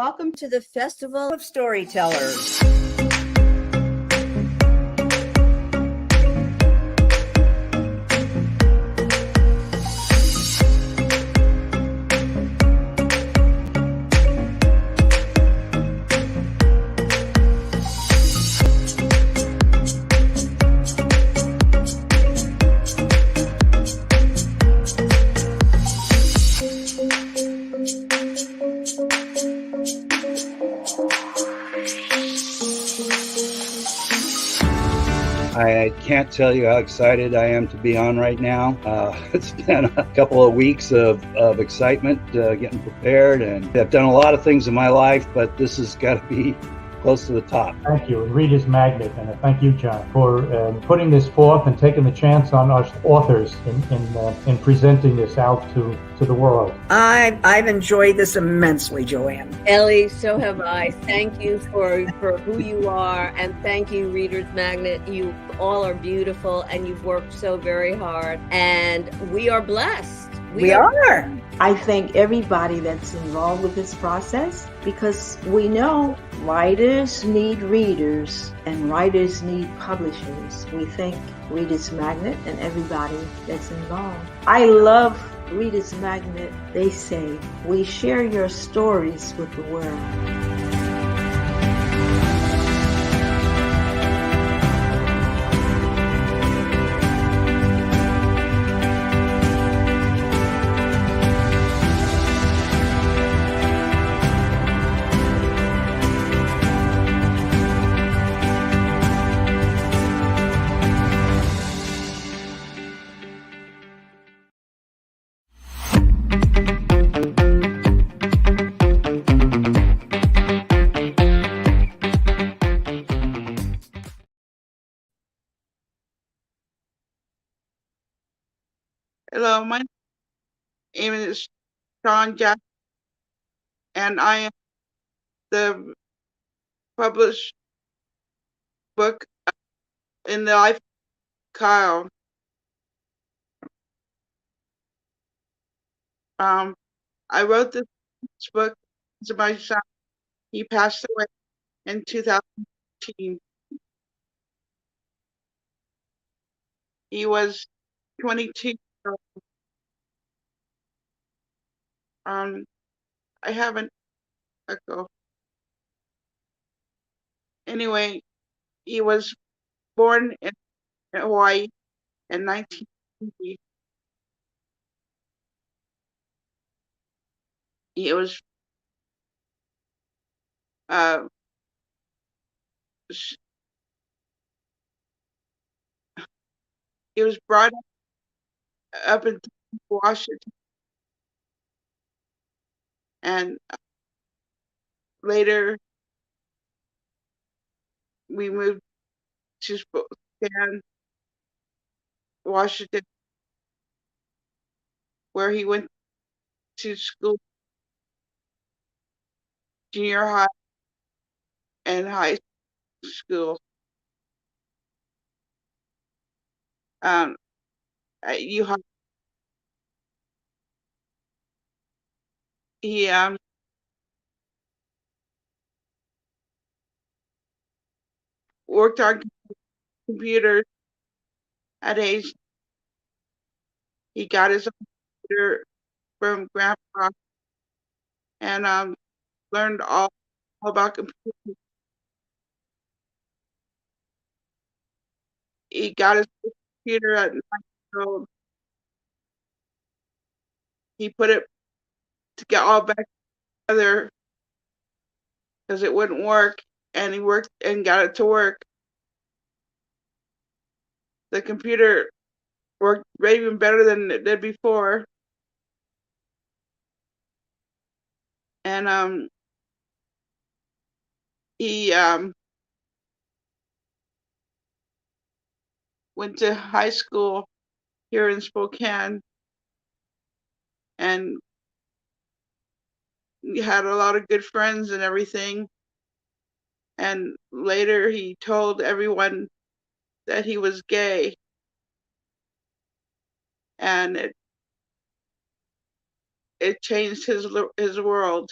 welcome to the Festival of Storytellers. I can't tell you how excited I am to be on right now. It's been a couple of weeks of excitement, getting prepared, and I've done a lot of things in my life, but this has got to be close to the top. Thank you, and Reader's Magnet, and thank you, John, for putting this forth and taking the chance on us authors in presenting this out to the world. I've enjoyed this immensely, Joanne. Ellie, so have I. Thank you for who you are, and thank you, Reader's Magnet. You all are beautiful, and you've worked so very hard, and we are blessed. We are. I thank everybody that's involved with this process, because we know writers need readers and writers need publishers. We thank Reader's Magnet and everybody that's involved. I love Reader's Magnet. They say, we share your stories with the world. Hello, my name is Shawn, and I am the published book in the life of Kyle. I wrote this book to my son. He passed away in 2018. He was 22. I haven't echo. Anyway, he was born in Hawaii in 1980. He was he was brought up in Washington, and later we moved to Spokane, Washington, where he went to school, junior high and high school. At UHigh, he worked on computers at age. He got his own computer from Grandpa and learned all about computers. He got his computer at 9 years old. He put it to get all back together because it wouldn't work, and he worked and got it to work. The computer worked even better than it did before, and he went to high school here in Spokane, and he had a lot of good friends and everything. And later he told everyone that he was gay, and it changed his world.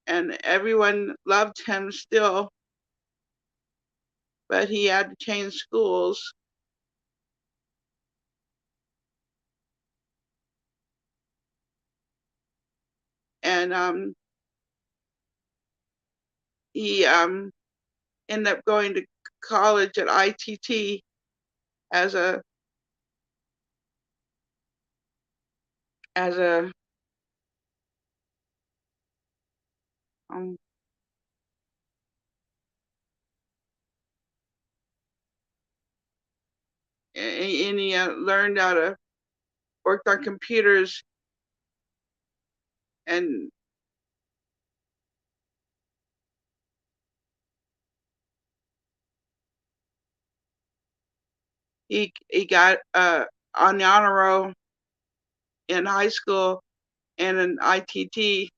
and everyone loved him still, but he had to change schools. And he ended up going to college at ITT as a as a um, and he learned how to work on computers, and he got on the honor roll in high school and in ITT,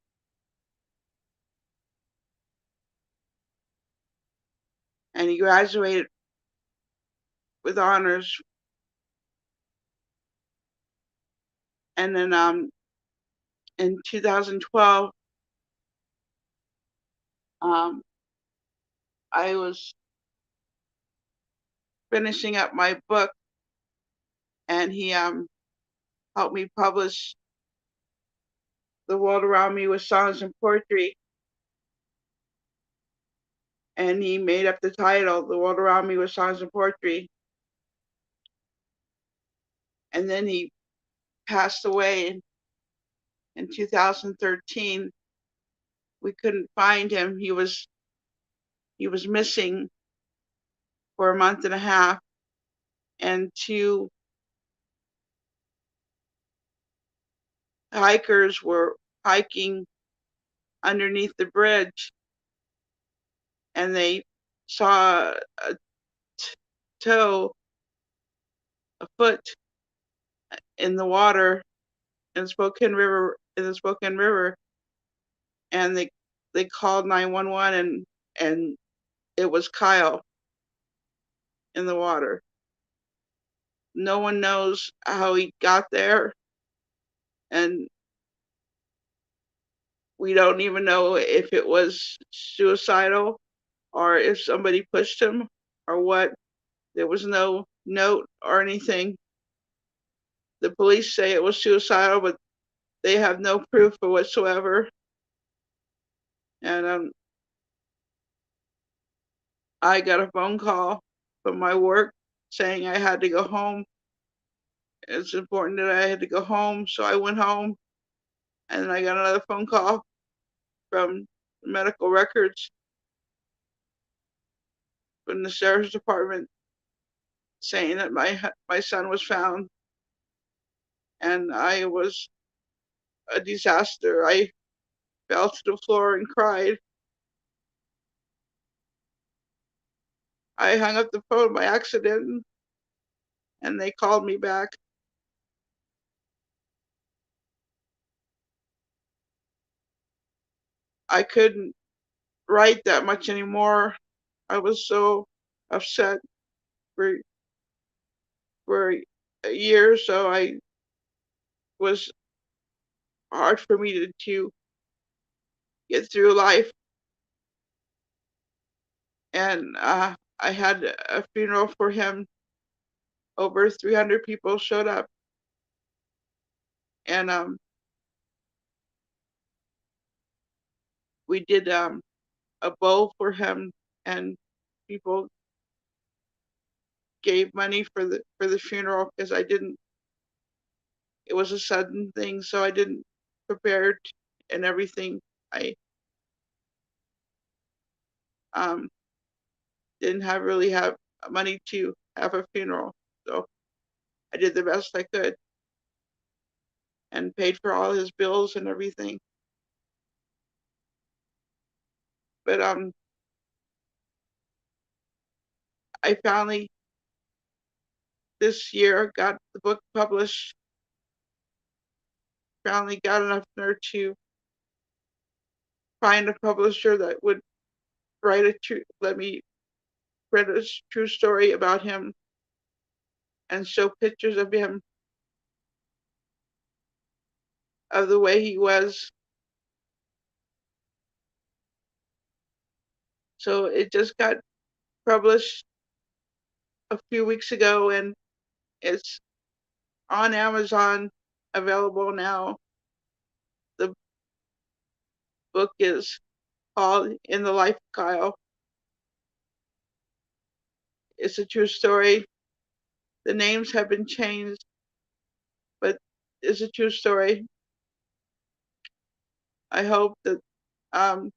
and he graduated with honors. And then in 2012, I was finishing up my book, and he helped me publish The World Around Me with Songs and Poetry. And he made up the title, The World Around Me with Songs and Poetry. And then he passed away in 2013. We couldn't find him. He was missing for a month and a half, and two hikers were hiking underneath the bridge, and they saw a toe, a foot in the water in the Spokane River, and they called 911, and it was Kyle in the water. No one knows how he got there, and we don't even know if it was suicidal or if somebody pushed him or what. There was no note or anything. The police say it was suicidal, but they have no proof whatsoever. And I got a phone call from my work saying I had to go home. It's important that I had to go home, so I went home, and then I got another phone call from the medical records from the sheriff's department saying that my son was found, and I was a disaster. I fell to the floor and cried. I hung up the phone by accident, and they called me back. I couldn't write that much anymore. I was so upset for a year, so I was hard for me to get through life. And I had a funeral for him. Over 300 people showed up, and we did a bowl for him, and people gave money for the funeral because I didn't. It was a sudden thing, so I didn't prepare it and everything. I didn't really have money to have a funeral, so I did the best I could and paid for all his bills and everything. But I finally this year got the book published. Finally got enough nerve to find a publisher that would let me write a true story about him and show pictures of him, of the way he was. So it just got published a few weeks ago, and it's on Amazon, available now. The book is called In the Life of Kyle. It's a true story. The names have been changed, but it's a true story. I hope that um,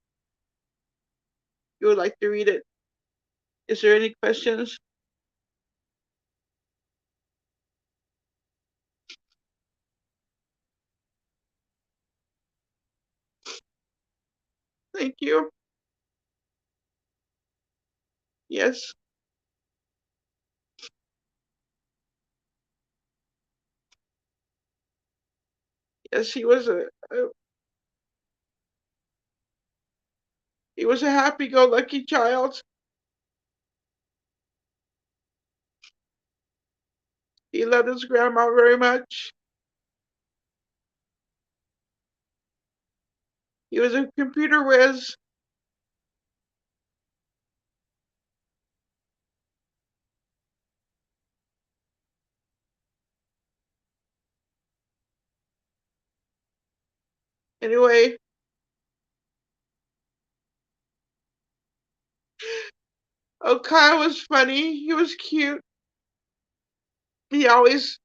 you would like to read it. Is there any questions? Thank you. Yes. Yes, he was a happy-go-lucky child. He loved his grandma very much. He was a computer whiz. Anyway, oh, Kyle was funny. He was cute. He always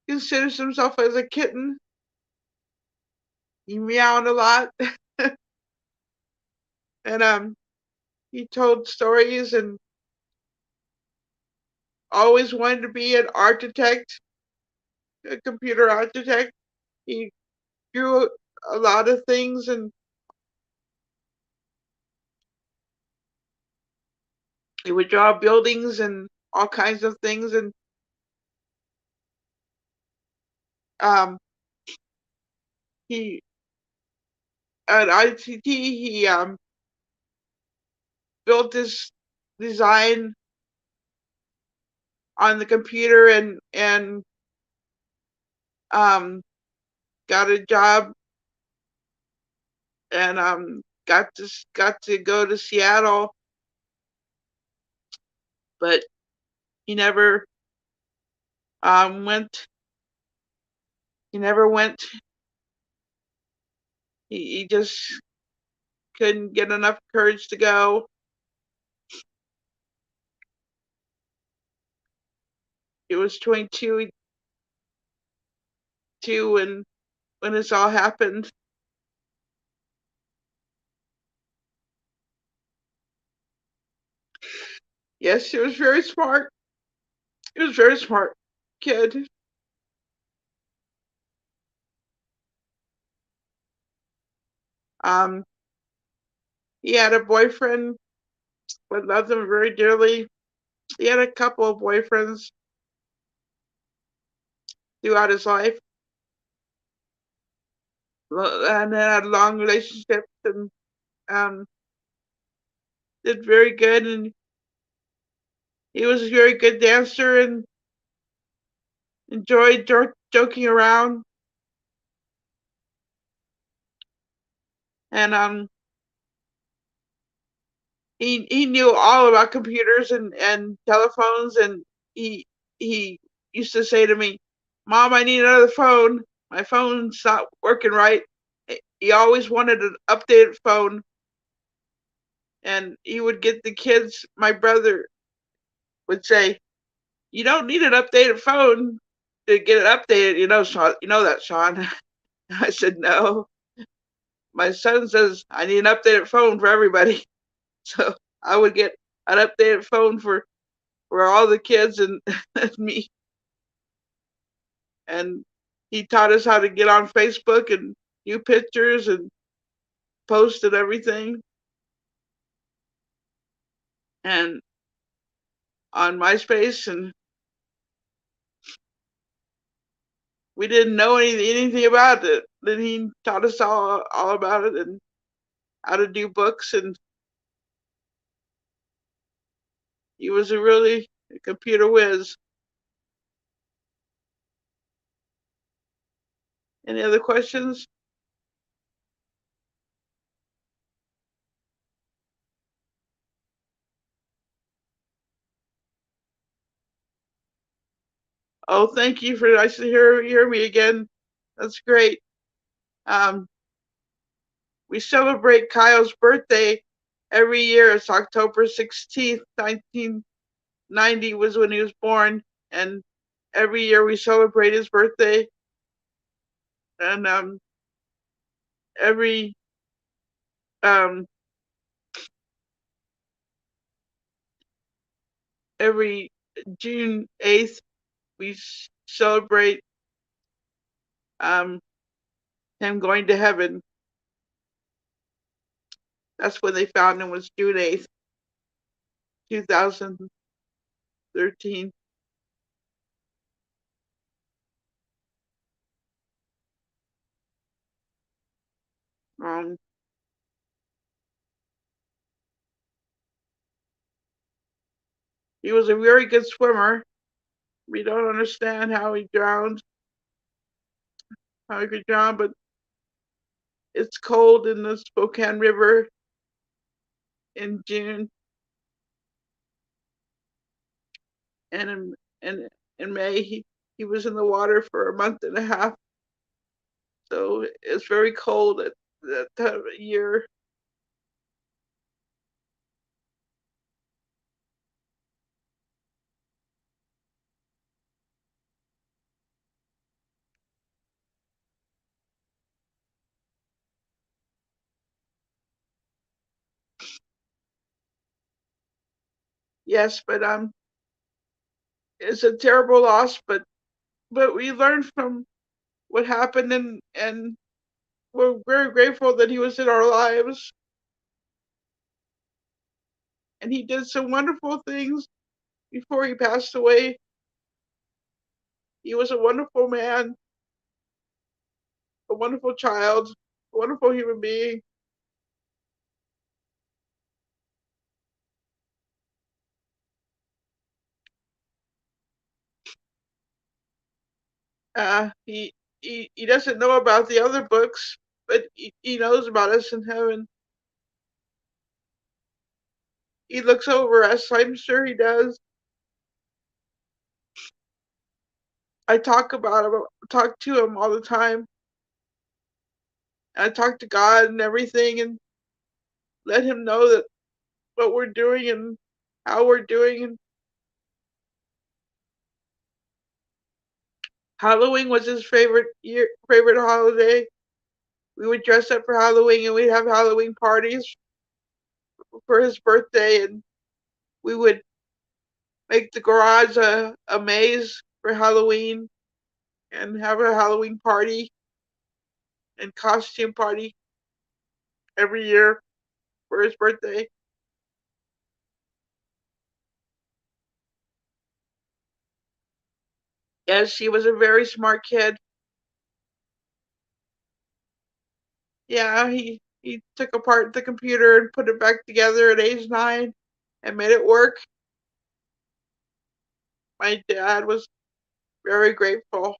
considers himself as a kitten. He meowed a lot. And he told stories and always wanted to be an architect, a computer architect. He drew a lot of things, and he would draw buildings and all kinds of things. And um, he at ICT he built this design on the computer, and um, got a job, and got to go to Seattle, but he never went. He never went. He just couldn't get enough courage to go. He was 22 when this all happened. Yes, he was very smart. He was a very smart kid. Um, he had a boyfriend, but loved him very dearly. He had a couple of boyfriends throughout his life, and then had long relationships, and um, did very good. And he was a very good dancer and enjoyed joking around. And he knew all about computers and telephones, and he used to say to me, "Mom, I need another phone. My phone's not working right." He always wanted an updated phone, and he would get the kids. My brother would say, "You don't need an updated phone to get it updated, you know, Shawn. You know that, Shawn." I said, "No. My son says I need an updated phone for everybody." So I would get an updated phone for all the kids and, and me. And he taught us how to get on Facebook and do pictures and post and everything. And on MySpace, and we didn't know anything about it. Then he taught us all about it and how to do books. And he was a really computer whiz. Any other questions? Oh, thank you for nice to hear me again. That's great. Um, we celebrate Kyle's birthday every year. It's October 16th, 1990 was when he was born, and every year we celebrate his birthday. And every um, every June 8th we celebrate um, him going to heaven. That's when they found him, was June 8th, 2013. Um, he was a very good swimmer. We don't understand how he drowned, how he could drown, but it's cold in the Spokane River in June, and in May he was in the water for a month and a half. So it's very cold at that time of year. Yes, but it's a terrible loss, but we learned from what happened, and we're very grateful that he was in our lives, and he did some wonderful things before he passed away. He was a wonderful man, a wonderful child, a wonderful human being. He doesn't know about the other books, but he knows about us in heaven. He looks over us. I'm sure he does. I talk about him, talk to him all the time. I talk to God and everything, and let him know that what we're doing and how we're doing. And Halloween was his favorite holiday. We would dress up for Halloween, and we'd have Halloween parties for his birthday, and we would make the garage a maze for Halloween and have a Halloween party and costume party every year for his birthday. Yes, he was a very smart kid. Yeah, he took apart the computer and put it back together at age 9 and made it work. My dad was very grateful.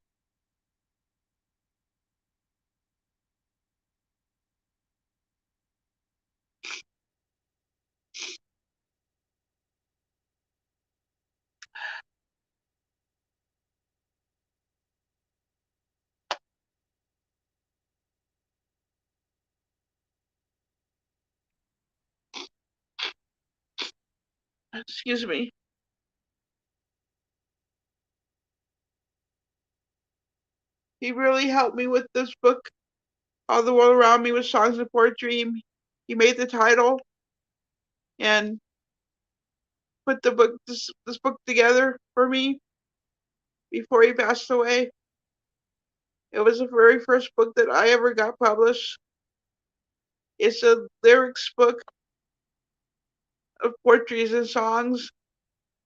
Excuse me. He really helped me with this book, All the World Around Me with Songs of Poetry. He made the title and put this book together for me before he passed away. It was the very first book that I ever got published. It's a lyrics book of poetries and songs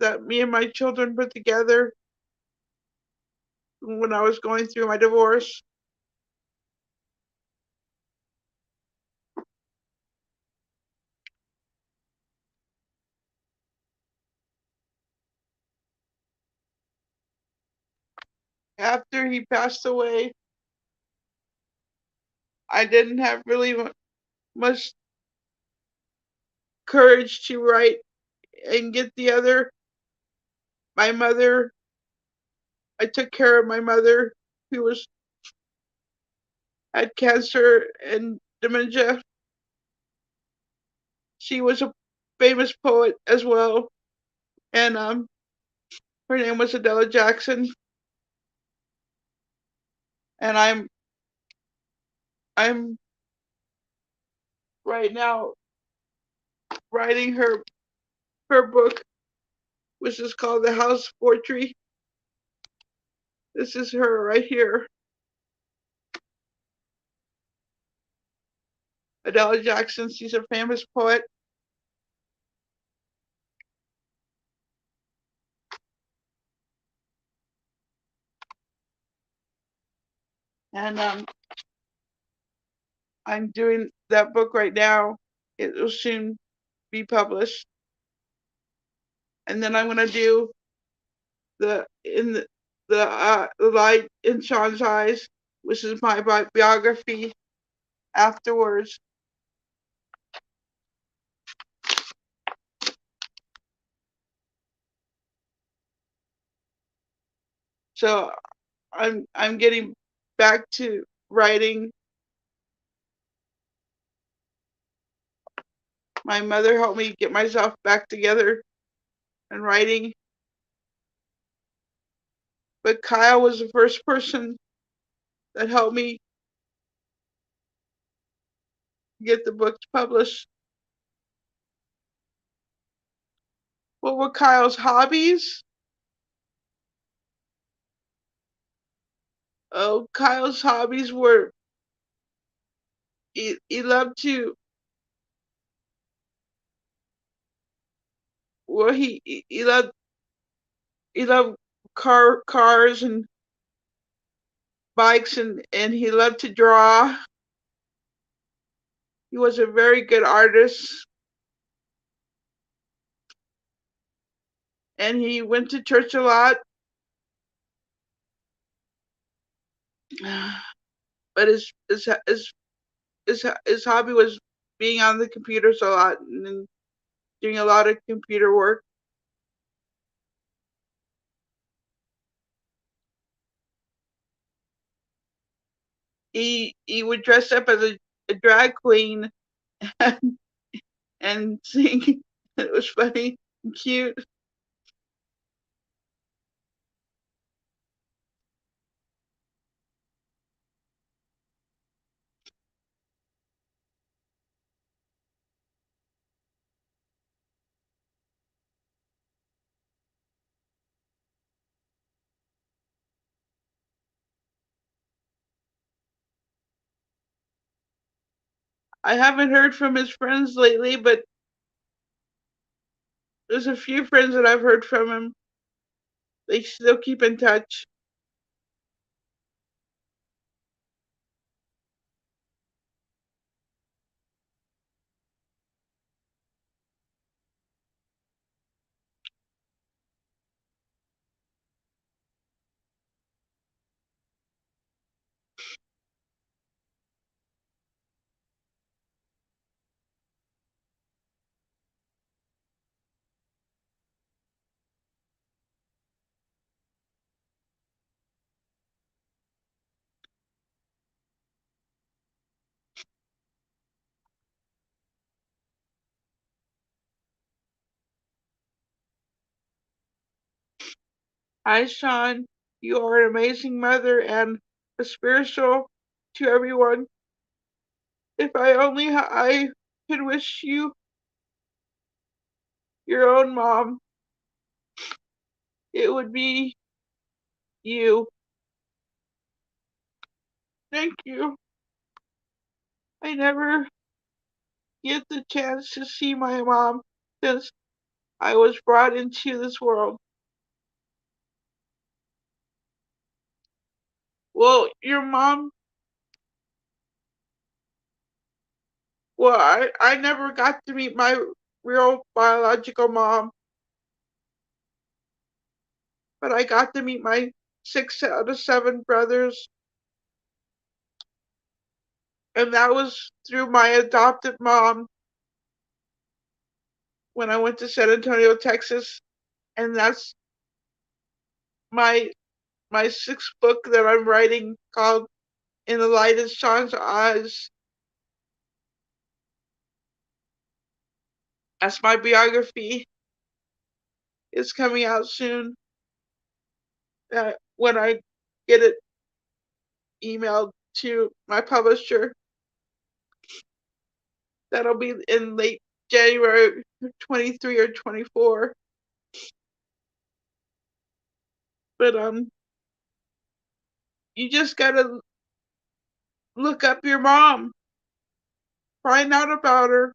that me and my children put together when I was going through my divorce. After he passed away, I didn't have really much courage to write and get together. My mother I took care of my mother, who had cancer and dementia. She was a famous poet as well, and her name was Adela Jackson. And I'm right now writing her book, which is called The House Poetry. This is her right here, Adela Jackson. She's a famous poet. And I'm doing that book right now. It will soon be published. And then I'm gonna do the light in Shawn's eyes, which is my biography afterwards. So I'm getting back to writing. My mother helped me get myself back together and writing. But Kyle was the first person that helped me get the book published. What were Kyle's hobbies? Oh, Kyle's hobbies were he loved to well he loved cars and bikes, and he loved to draw. He was a very good artist, and he went to church a lot. But his hobby was being on the computers a lot and doing a lot of computer work. He would dress up as a drag queen and sing. It was funny and cute. I haven't heard from his friends lately, but there's a few friends that I've heard from him. They still keep in touch. Hi, Shawn. You are an amazing mother and a spiritual to everyone. If I only I could wish you your own mom, it would be you. Thank you. I never get the chance to see my mom since I was brought into this world. Well, your mom, well, I never got to meet my real biological mom, but I got to meet my 6 out of 7 brothers, and that was through my adopted mom when I went to San Antonio, Texas, and that's my my sixth book that I'm writing called In the Light of Shawn's Eyes. That's my biography. It's coming out soon. When I get it emailed to my publisher, that'll be in late January 23 or 24. But you just gotta look up your mom, find out about her.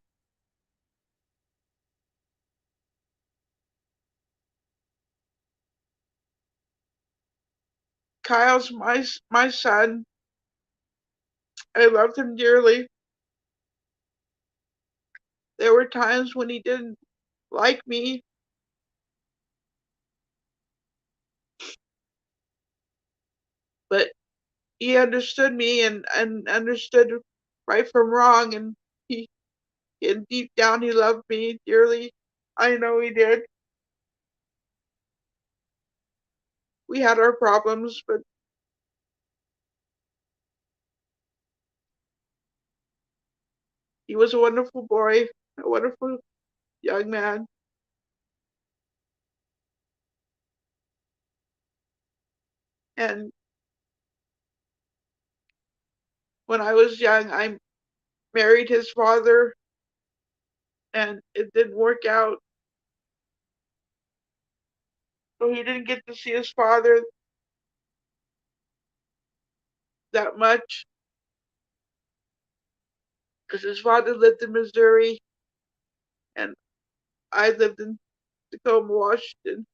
Kyle's my son. I loved him dearly. There were times when he didn't like me, but he understood me and understood right from wrong, and he and deep down he loved me dearly. I know he did. We had our problems, but he was a wonderful boy, a wonderful young man. And when I was young, I married his father, and it didn't work out. So he didn't get to see his father that much because his father lived in Missouri and I lived in Tacoma, Washington.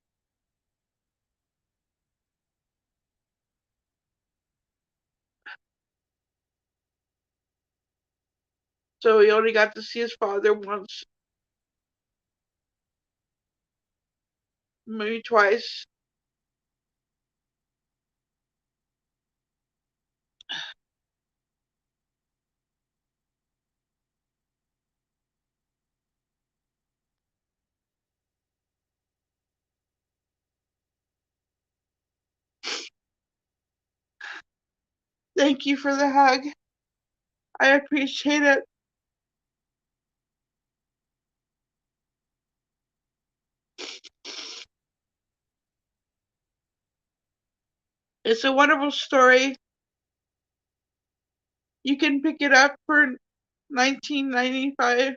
So he only got to see his father once, maybe twice. Thank you for the hug. I appreciate it. It's a wonderful story. You can pick it up for $19.95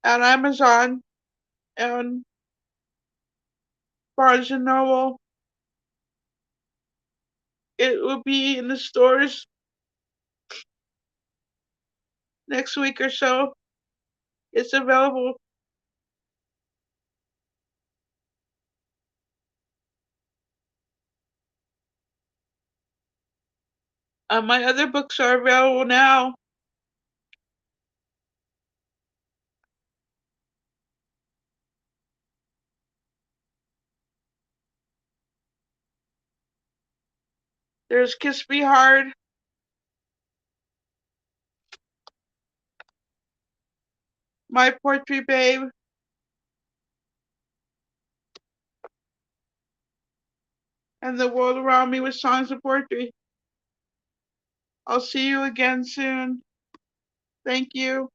at Amazon and Barnes and Noble. It will be in the stores next week or so. It's available. My other books are available now. There's Kiss Me Hard, My Poetry Babe, and The World Around Me with Songs of Poetry. I'll see you again soon. Thank you.